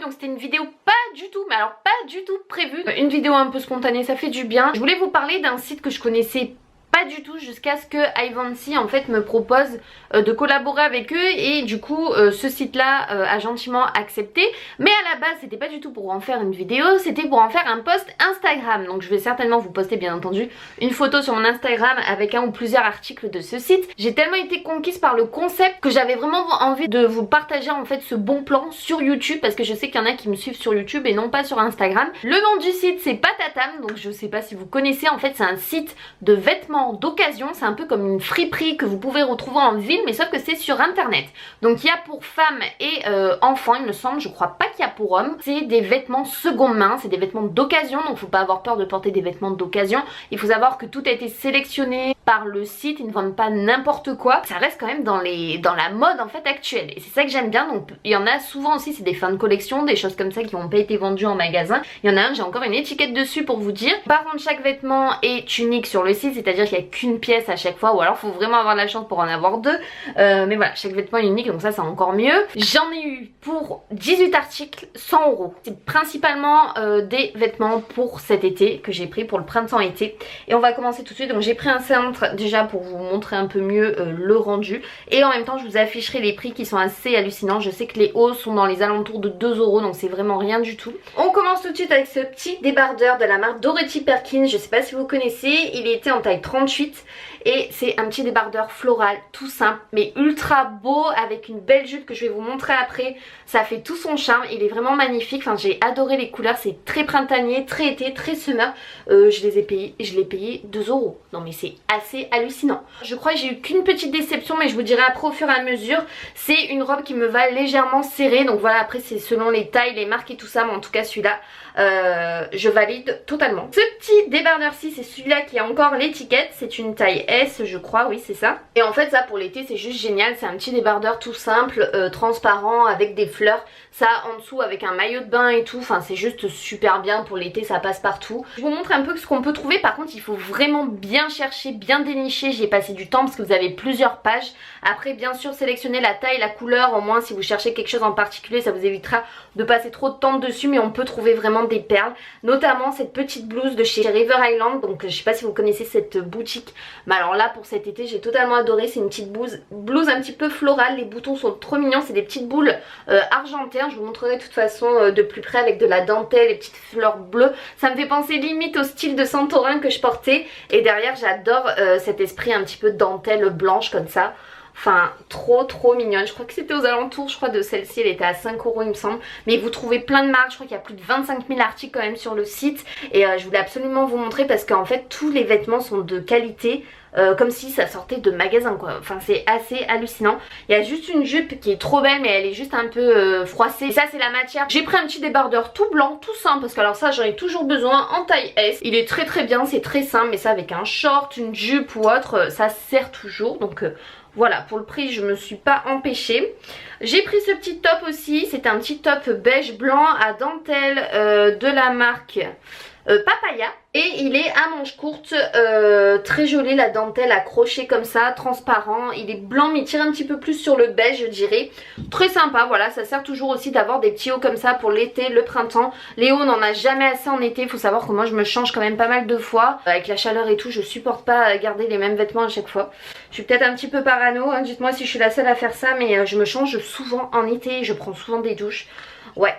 donc c'était une vidéo pas du tout, mais alors pas du tout prévue. Une vidéo un peu spontanée, ça fait du bien. Je voulais vous parler d'un site que je connaissais pas du tout jusqu'à ce que Ivancy en fait me propose de collaborer avec eux et du coup ce site là a gentiment accepté, mais à la base c'était pas du tout pour en faire une vidéo, c'était pour en faire un post Instagram. Donc je vais certainement vous poster bien entendu une photo sur mon Instagram avec un ou plusieurs articles de ce site. J'ai tellement été conquise par le concept que j'avais vraiment envie de vous partager en fait ce bon plan sur YouTube, parce que je sais qu'il y en a qui me suivent sur YouTube et non pas sur Instagram. Le nom du site c'est Patatam, donc je sais pas si vous connaissez, en fait c'est un site de vêtements d'occasion, c'est un peu comme une friperie que vous pouvez retrouver en ville, mais sauf que c'est sur internet. Donc il y a pour femmes et enfants, il me semble, je crois pas qu'il y a pour hommes. C'est des vêtements seconde main, c'est des vêtements d'occasion, donc faut pas avoir peur de porter des vêtements d'occasion. Il faut savoir que tout a été sélectionné par le site, ils ne vendent pas n'importe quoi, ça reste quand même dans la mode en fait actuelle, et c'est ça que j'aime bien. Donc il y en a souvent aussi, c'est des fins de collection, des choses comme ça qui n'ont pas été vendues en magasin. Il y en a un, j'ai encore une étiquette dessus pour vous dire. Par contre chaque vêtement est unique sur le site, c'est-à-dire qu'il n'y a qu'une pièce à chaque fois, ou alors faut vraiment avoir la chance pour en avoir deux, mais voilà, chaque vêtement est unique, donc ça c'est encore mieux. J'en ai eu pour 18 articles, 100 €. C'est principalement des vêtements pour cet été que j'ai pris pour le printemps-été, et on va commencer tout de suite. Donc j'ai pris un cintre déjà pour vous montrer un peu mieux le rendu, et en même temps je vous afficherai les prix qui sont assez hallucinants. Je sais que les hauts sont dans les alentours de 2 €, donc c'est vraiment rien du tout. On commence tout de suite avec ce petit débardeur de la marque Dorothy Perkins, je sais pas si vous connaissez, il était en taille 38 et c'est un petit débardeur floral tout simple mais ultra beau avec une belle jupe que je vais vous montrer après. Ça fait tout son charme, il est vraiment magnifique, enfin j'ai adoré les couleurs, c'est très printanier, très été, très summer. Je l'ai payé 2 €. Non mais c'est assez hallucinant. Je crois que j'ai eu qu'une petite déception, mais je vous dirai après au fur et à mesure. C'est une robe qui me va légèrement serrée, donc voilà, après c'est selon les tailles, les marques et tout ça, mais en tout cas celui-là je valide totalement. Ce petit débardeur-ci, c'est celui-là qui a encore l'étiquette, c'est une taille S je crois, oui c'est ça. Et en fait ça pour l'été c'est juste génial, c'est un petit débardeur tout simple, transparent avec des fleurs, ça en dessous avec un maillot de bain et tout, enfin c'est juste super bien pour l'été, ça passe partout. Je vous montre un peu ce qu'on peut trouver, par contre il faut vraiment bien chercher, bien dénicher, j'y ai passé du temps parce que vous avez plusieurs pages. Après bien sûr sélectionnez la taille, la couleur, au moins si vous cherchez quelque chose en particulier ça vous évitera de passer trop de temps dessus, mais on peut trouver vraiment des perles, notamment cette petite blouse de chez River Island. Donc je sais pas si vous connaissez cette boutique, mais alors là pour cet été j'ai totalement adoré. C'est une petite blouse un petit peu florale, les boutons sont trop mignons, c'est des petites boules argentées, je vous montrerai de toute façon de plus près avec de la dentelle, les petites fleurs bleues, ça me fait penser limite au style de Santorin que je portais, et derrière j'adore cet esprit un petit peu de dentelle blanche comme ça. Enfin trop mignonne, je crois que c'était aux alentours, je crois de celle-ci, elle était à 5 € il me semble. Mais vous trouvez plein de marques, je crois qu'il y a plus de 25 000 articles quand même sur le site. Et je voulais absolument vous montrer parce qu'en fait tous les vêtements sont de qualité, comme si ça sortait de magasin quoi. Enfin c'est assez hallucinant. Il y a juste une jupe qui est trop belle mais elle est juste un peu froissée. Et ça c'est la matière. J'ai pris un petit débardeur tout blanc, tout simple, parce que alors ça j'en ai toujours besoin, en taille S. Il est très bien, c'est très simple, mais ça avec un short, une jupe ou autre, ça sert toujours. Donc voilà, pour le prix je me suis pas empêchée. J'ai pris ce petit top aussi, c'est un petit top beige blanc à dentelle de la marque Papaya, et il est à manches courtes, très joli, la dentelle accrochée comme ça, transparent, il est blanc mais il tire un petit peu plus sur le beige je dirais, très sympa. Voilà, ça sert toujours aussi d'avoir des petits hauts comme ça pour l'été, le printemps. Les hauts on n'en a jamais assez en été, il faut savoir que moi je me change quand même pas mal de fois, avec la chaleur et tout je supporte pas garder les mêmes vêtements à chaque fois. Je suis peut-être un petit peu parano, hein, dites-moi si je suis la seule à faire ça, mais je me change souvent en été, je prends souvent des douches. Ouais.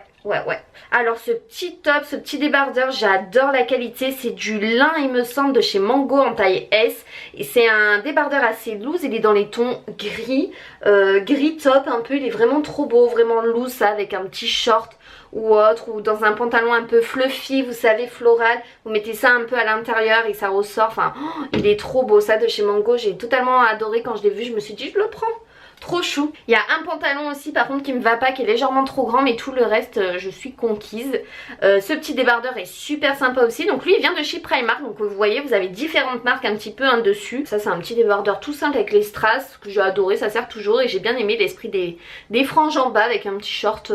Alors ce petit top, ce petit débardeur, j'adore la qualité, c'est du lin il me semble de chez Mango en taille S, et c'est un débardeur assez loose, il est dans les tons gris, gris top un peu, il est vraiment trop beau, vraiment loose, ça avec un petit short ou autre, ou dans un pantalon un peu fluffy, vous savez, floral, vous mettez ça un peu à l'intérieur et ça ressort, enfin il est trop beau, ça de chez Mango, j'ai totalement adoré quand je l'ai vu, je me suis dit je le prends. Trop chou. Il y a un pantalon aussi par contre qui me va pas, qui est légèrement trop grand, mais tout le reste je suis conquise. Ce petit débardeur est super sympa aussi. Donc lui il vient de chez Primark, donc vous voyez vous avez différentes marques un petit peu dessus. Ça c'est un petit débardeur tout simple avec les strass que j'ai adoré, ça sert toujours, et j'ai bien aimé l'esprit des franges en bas avec un petit short,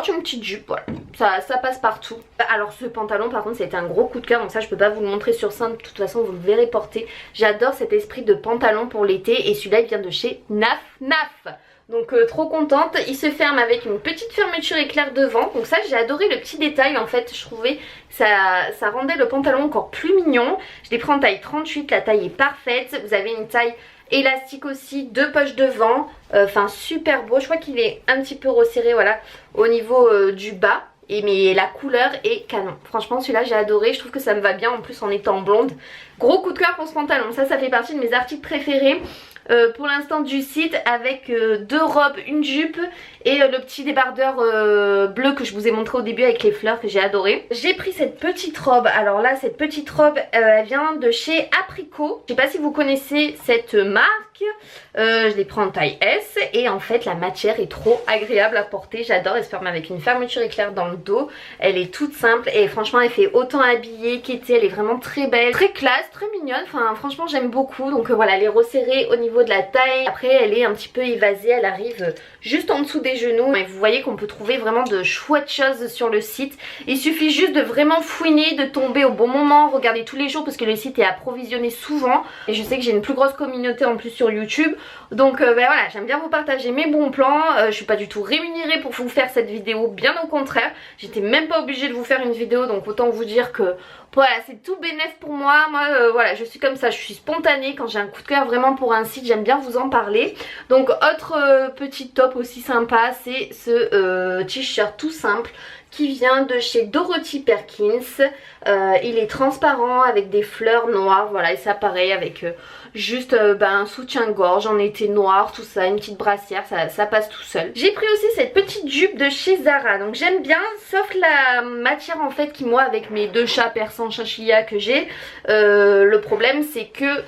une petite jupe, voilà, ça passe partout. Alors ce pantalon par contre c'était un gros coup de cœur, donc ça je peux pas vous le montrer sur scène, de toute façon vous le verrez porter. J'adore cet esprit de pantalon pour l'été, et celui-là il vient de chez Naf Naf. Donc trop contente. Il se ferme avec une petite fermeture éclair devant. Donc ça j'ai adoré le petit détail en fait. Je trouvais que ça rendait le pantalon encore plus mignon. Je l'ai pris en taille 38, la taille est parfaite. Vous avez une taille élastique aussi, 2 poches devant. Enfin super beau. Je crois qu'il est un petit peu resserré voilà au niveau du bas. Mais la couleur est canon. Franchement celui-là j'ai adoré. Je trouve que ça me va bien en plus en étant blonde. Gros coup de cœur pour ce pantalon. Ça fait partie de mes articles préférés. Pour l'instant du site avec 2 robes, une jupe et le petit débardeur bleu que je vous ai montré au début avec les fleurs que j'ai adoré. J'ai pris cette petite robe, alors là cette petite robe elle vient de chez Apricot. Je sais pas si vous connaissez cette marque, je l'ai pris en taille S et en fait la matière est trop agréable à porter, j'adore. Elle se ferme avec une fermeture éclair dans le dos, elle est toute simple et franchement elle fait autant habillée qu'été, elle est vraiment très belle, très classe, très mignonne, enfin franchement j'aime beaucoup. Donc voilà, elle est resserrée au niveau de la taille, après elle est un petit peu évasée, elle arrive juste en dessous des genoux et vous voyez qu'on peut trouver vraiment de chouettes choses sur le site. Il suffit juste de vraiment fouiner, de tomber au bon moment, regarder tous les jours parce que le site est approvisionné souvent et je sais que j'ai une plus grosse communauté en plus sur YouTube, donc ben voilà, j'aime bien vous partager mes bons plans. Je suis pas du tout rémunérée pour vous faire cette vidéo, bien au contraire, j'étais même pas obligée de vous faire une vidéo, donc autant vous dire que voilà, c'est tout bénef pour moi. Moi voilà, je suis comme ça, je suis spontanée. Quand j'ai un coup de cœur vraiment pour un site, j'aime bien vous en parler. Donc autre petit top aussi sympa, c'est ce t-shirt tout simple qui vient de chez Dorothy Perkins. Il est transparent avec des fleurs noires, voilà, et ça pareil avec juste un soutien-gorge en été noir, tout ça, une petite brassière, ça passe tout seul. J'ai pris aussi cette petite jupe de chez Zara, donc j'aime bien, sauf la matière en fait qui moi avec mes 2 chats persans chinchilla que j'ai, le problème c'est que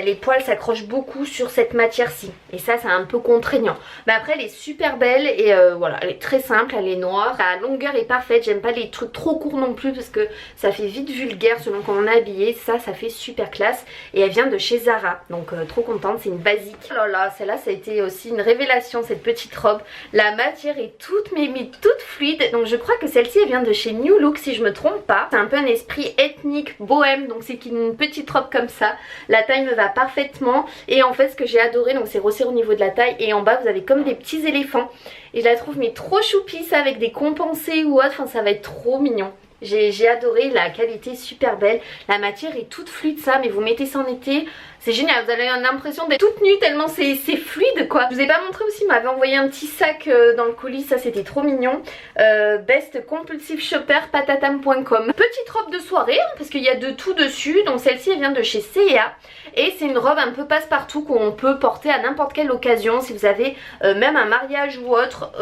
les poils s'accrochent beaucoup sur cette matière-ci et ça c'est un peu contraignant. Mais après elle est super belle et voilà, elle est très simple, elle est noire, la longueur est parfaite, j'aime pas les trucs trop courts non plus parce que ça fait vite vulgaire selon comment on est habillé. Ça fait super classe et elle vient de chez Zara, donc trop contente, c'est une basique. Oh là là, celle-là ça a été aussi une révélation, cette petite robe. La matière est toute toute fluide, donc je crois que celle-ci elle vient de chez New Look si je me trompe pas. C'est un peu un esprit ethnique bohème, donc c'est une petite robe comme ça. La taille me va parfaitement et en fait ce que j'ai adoré, donc c'est resserré au niveau de la taille et en bas vous avez comme des petits éléphants et je la trouve mais trop choupie, ça avec des compensés ou autre, enfin ça va être trop mignon. J'ai adoré, la qualité est super belle, la matière est toute fluide ça, mais vous mettez ça en été, c'est génial, vous avez l'impression d'être toute nue tellement c'est fluide quoi. Je vous ai pas montré aussi, il m'avait envoyé un petit sac dans le colis, ça c'était trop mignon. Best Compulsive Shopper patatam.com. Petite robe de soirée hein, parce qu'il y a de tout dessus, donc celle-ci elle vient de chez C&A et c'est une robe un peu passe-partout qu'on peut porter à n'importe quelle occasion si vous avez même un mariage ou autre,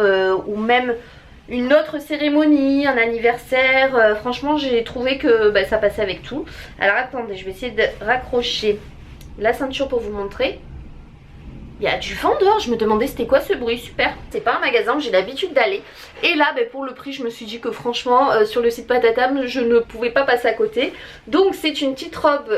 ou même une autre cérémonie, un anniversaire. Franchement j'ai trouvé que ça passait avec tout. Alors attendez, je vais essayer de raccrocher la ceinture pour vous montrer. Il y a du vent dehors, je me demandais c'était quoi ce bruit, super. C'est pas un magasin où j'ai l'habitude d'aller. Et là pour le prix je me suis dit que franchement sur le site Patatam je ne pouvais pas passer à côté. Donc c'est une petite robe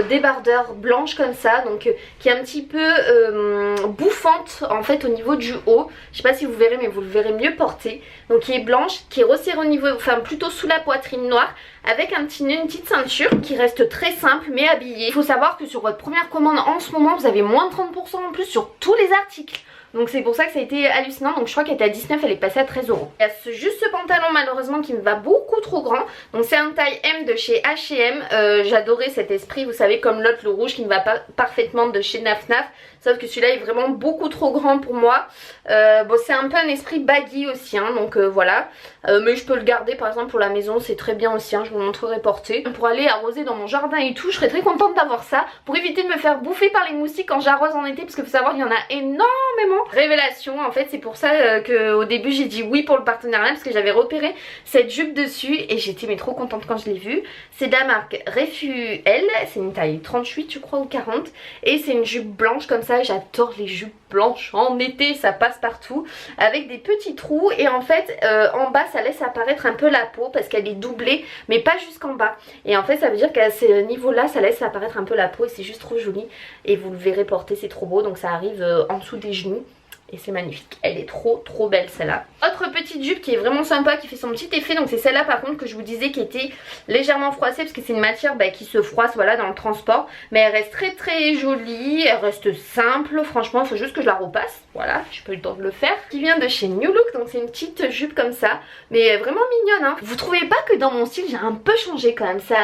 débardeur blanche comme ça, donc qui est un petit peu bouffante en fait au niveau du haut. Je sais pas si vous verrez mais vous le verrez mieux porté. Donc qui est blanche, qui est resserrée au niveau, enfin plutôt sous la poitrine noire, avec une petite ceinture qui reste très simple mais habillée. Il faut savoir que sur votre première commande en ce moment vous avez moins de 30% en plus sur tous les articles. Donc c'est pour ça que ça a été hallucinant. Donc je crois qu'elle était à 19, elle est passée à 13 €. Il y a juste ce pantalon malheureusement qui me va beaucoup trop grand. Donc c'est un taille M de chez H&M. J'adorais cet esprit, vous savez, comme l'autre, le rouge qui me va parfaitement de chez Naf Naf. Sauf que celui-là est vraiment beaucoup trop grand pour moi. Bon, c'est un peu un esprit baggy aussi hein, donc voilà. Mais je peux le garder par exemple pour la maison, c'est très bien aussi hein, je vous montrerai porté. Pour aller arroser dans mon jardin et tout, je serais très contente d'avoir ça. Pour éviter de me faire bouffer par les moustiques quand j'arrose en été, parce que faut savoir qu'il y en a énormément. Révélation, en fait c'est pour ça qu'au début j'ai dit oui pour le partenariat, parce que j'avais repéré cette jupe dessus et j'étais mais trop contente quand je l'ai vue. C'est de la marque Refuel, c'est une taille 38 je crois ou 40 et c'est une jupe blanche comme ça. J'adore les jupes blanches en été, ça passe partout, avec des petits trous et en fait en bas ça laisse apparaître un peu la peau parce qu'elle est doublée mais pas jusqu'en bas, et en fait ça veut dire qu'à ce niveau là ça laisse apparaître un peu la peau et c'est juste trop joli et vous le verrez porter, c'est trop beau. Donc ça arrive en dessous des genoux et c'est magnifique. Elle est trop belle celle-là. Autre petite jupe qui est vraiment sympa, qui fait son petit effet, donc c'est celle-là par contre que je vous disais qui était légèrement froissée parce que c'est une matière qui se froisse voilà dans le transport, mais elle reste très jolie, elle reste simple, franchement il faut juste que je la repasse, voilà, j'ai pas eu le temps de le faire. Qui vient de chez New Look, donc c'est une petite jupe comme ça, mais vraiment mignonne hein. Vous trouvez pas que dans mon style j'ai un peu changé quand même, ça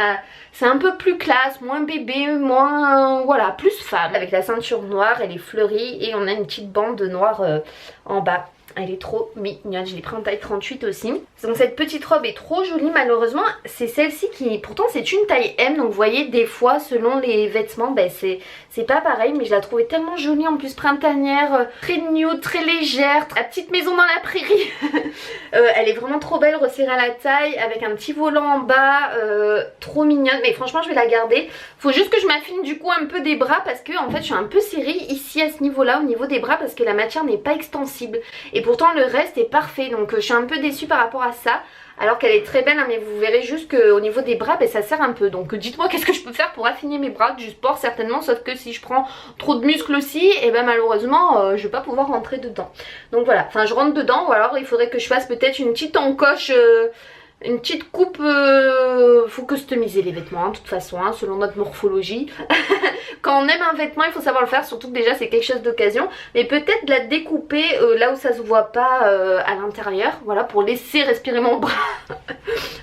c'est un peu plus classe, moins bébé, moins voilà, plus femme. Avec la ceinture noire, elle est fleurie et on a une petite bande noire en bas. Elle est trop mignonne, je l'ai pris en taille 38 aussi. Donc cette petite robe est trop jolie, malheureusement c'est celle-ci qui, pourtant c'est une taille M, donc vous voyez des fois selon les vêtements c'est pas pareil, mais je la trouvais tellement jolie en plus printanière, très nude, très légère, la petite maison dans la prairie. Elle est vraiment trop belle, resserrée à la taille avec un petit volant en bas, trop mignonne, mais franchement je vais la garder. Faut juste que je m'affine du coup un peu des bras parce que en fait je suis un peu serrée ici à ce niveau là, au niveau des bras, parce que la matière n'est pas extensible et pourtant le reste est parfait, donc je suis un peu déçue par rapport à ça. Alors qu'elle est très belle hein, mais vous verrez juste qu'au niveau des bras ça sert un peu. Donc dites-moi qu'est-ce que je peux faire pour affiner mes bras. Du sport certainement, sauf que si je prends trop de muscles aussi, et malheureusement je vais pas pouvoir rentrer dedans. Donc voilà, enfin je rentre dedans, ou alors il faudrait que je fasse peut-être une petite encoche, une petite coupe, faut customiser les vêtements hein, de toute façon hein, selon notre morphologie. Quand on aime un vêtement il faut savoir le faire, surtout que déjà c'est quelque chose d'occasion, mais peut-être de la découper là où ça se voit pas à l'intérieur, voilà, pour laisser respirer mon bras.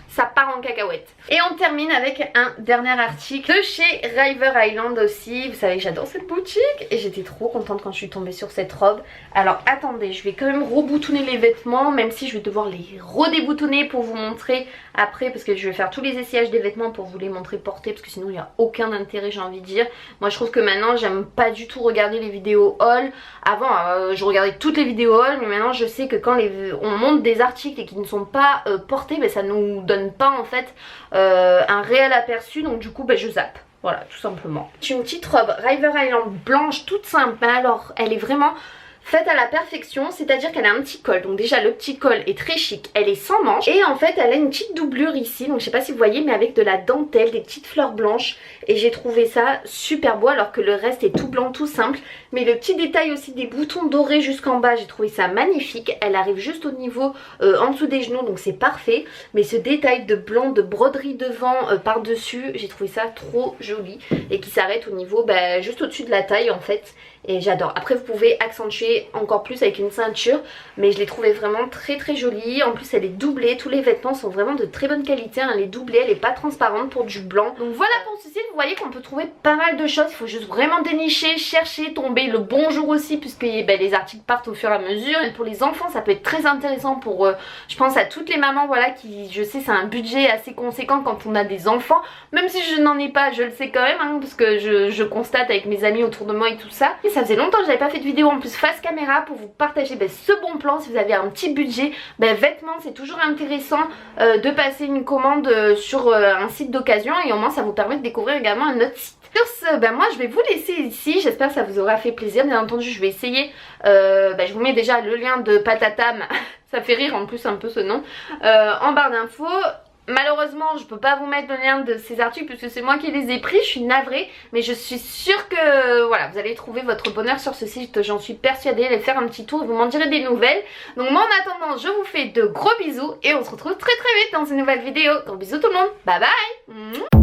Ça part en cacahuète. Et on termine avec un dernier article de chez River Island aussi. Vous savez que j'adore cette boutique et j'étais trop contente quand je suis tombée sur cette robe. Alors attendez, je vais quand même reboutonner les vêtements, même si je vais devoir les redéboutonner pour vous montrer après, parce que je vais faire tous les essayages des vêtements pour vous les montrer portés, parce que sinon il n'y a aucun intérêt, j'ai envie de dire. Moi je trouve que maintenant j'aime pas du tout regarder les vidéos haul. Avant je regardais toutes les vidéos haul, mais maintenant je sais que quand on monte des articles et qui ne sont pas portés, ça nous donne pas en fait un réel aperçu, donc du coup je zappe. Voilà, tout simplement. C'est une petite robe River Island blanche toute simple, mais alors elle est vraiment faite à la perfection, c'est-à-dire qu'elle a un petit col. Donc déjà le petit col est très chic, elle est sans manches et en fait elle a une petite doublure ici, donc je sais pas si vous voyez, mais avec de la dentelle, des petites fleurs blanches, et j'ai trouvé ça super beau alors que le reste est tout blanc, tout simple. Mais le petit détail aussi des boutons dorés jusqu'en bas, j'ai trouvé ça magnifique. Elle arrive juste au niveau en dessous des genoux, donc c'est parfait. Mais ce détail de blanc, de broderie devant par dessus, j'ai trouvé ça trop joli, et qui s'arrête au niveau juste au-dessus de la taille en fait. Et j'adore. Après vous pouvez accentuer encore plus avec une ceinture, mais je l'ai trouvée vraiment très jolie. En plus elle est doublée, tous les vêtements sont vraiment de très bonne qualité hein. Elle est doublée, elle est pas transparente pour du blanc. Donc voilà pour ceci, vous voyez qu'on peut trouver pas mal de choses. Il faut juste vraiment dénicher, chercher, tomber le bon jour aussi, puisque les articles partent au fur et à mesure. Et pour les enfants ça peut être très intéressant pour je pense à toutes les mamans voilà qui, je sais, c'est un budget assez conséquent quand on a des enfants. Même si je n'en ai pas, je le sais quand même hein, parce que je constate avec mes amis autour de moi et tout ça. Et ça faisait longtemps que j'avais pas fait de vidéo en plus face caméra pour vous partager ce bon plan. Si vous avez un petit budget, vêtements, c'est toujours intéressant de passer une commande sur un site d'occasion, et au moins ça vous permet de découvrir également un autre site. Sur ce, moi je vais vous laisser ici, j'espère que ça vous aura fait plaisir. Bien entendu je vais essayer, je vous mets déjà le lien de Patatam, ça fait rire en plus un peu ce nom, en barre d'infos. Malheureusement je peux pas vous mettre le lien de ces articles puisque c'est moi qui les ai pris, je suis navrée, mais je suis sûre que voilà, vous allez trouver votre bonheur sur ce site, j'en suis persuadée. Allez faire un petit tour et vous m'en direz des nouvelles. Donc moi en attendant je vous fais de gros bisous et on se retrouve très vite dans une nouvelle vidéo. Gros bisous tout le monde, bye bye.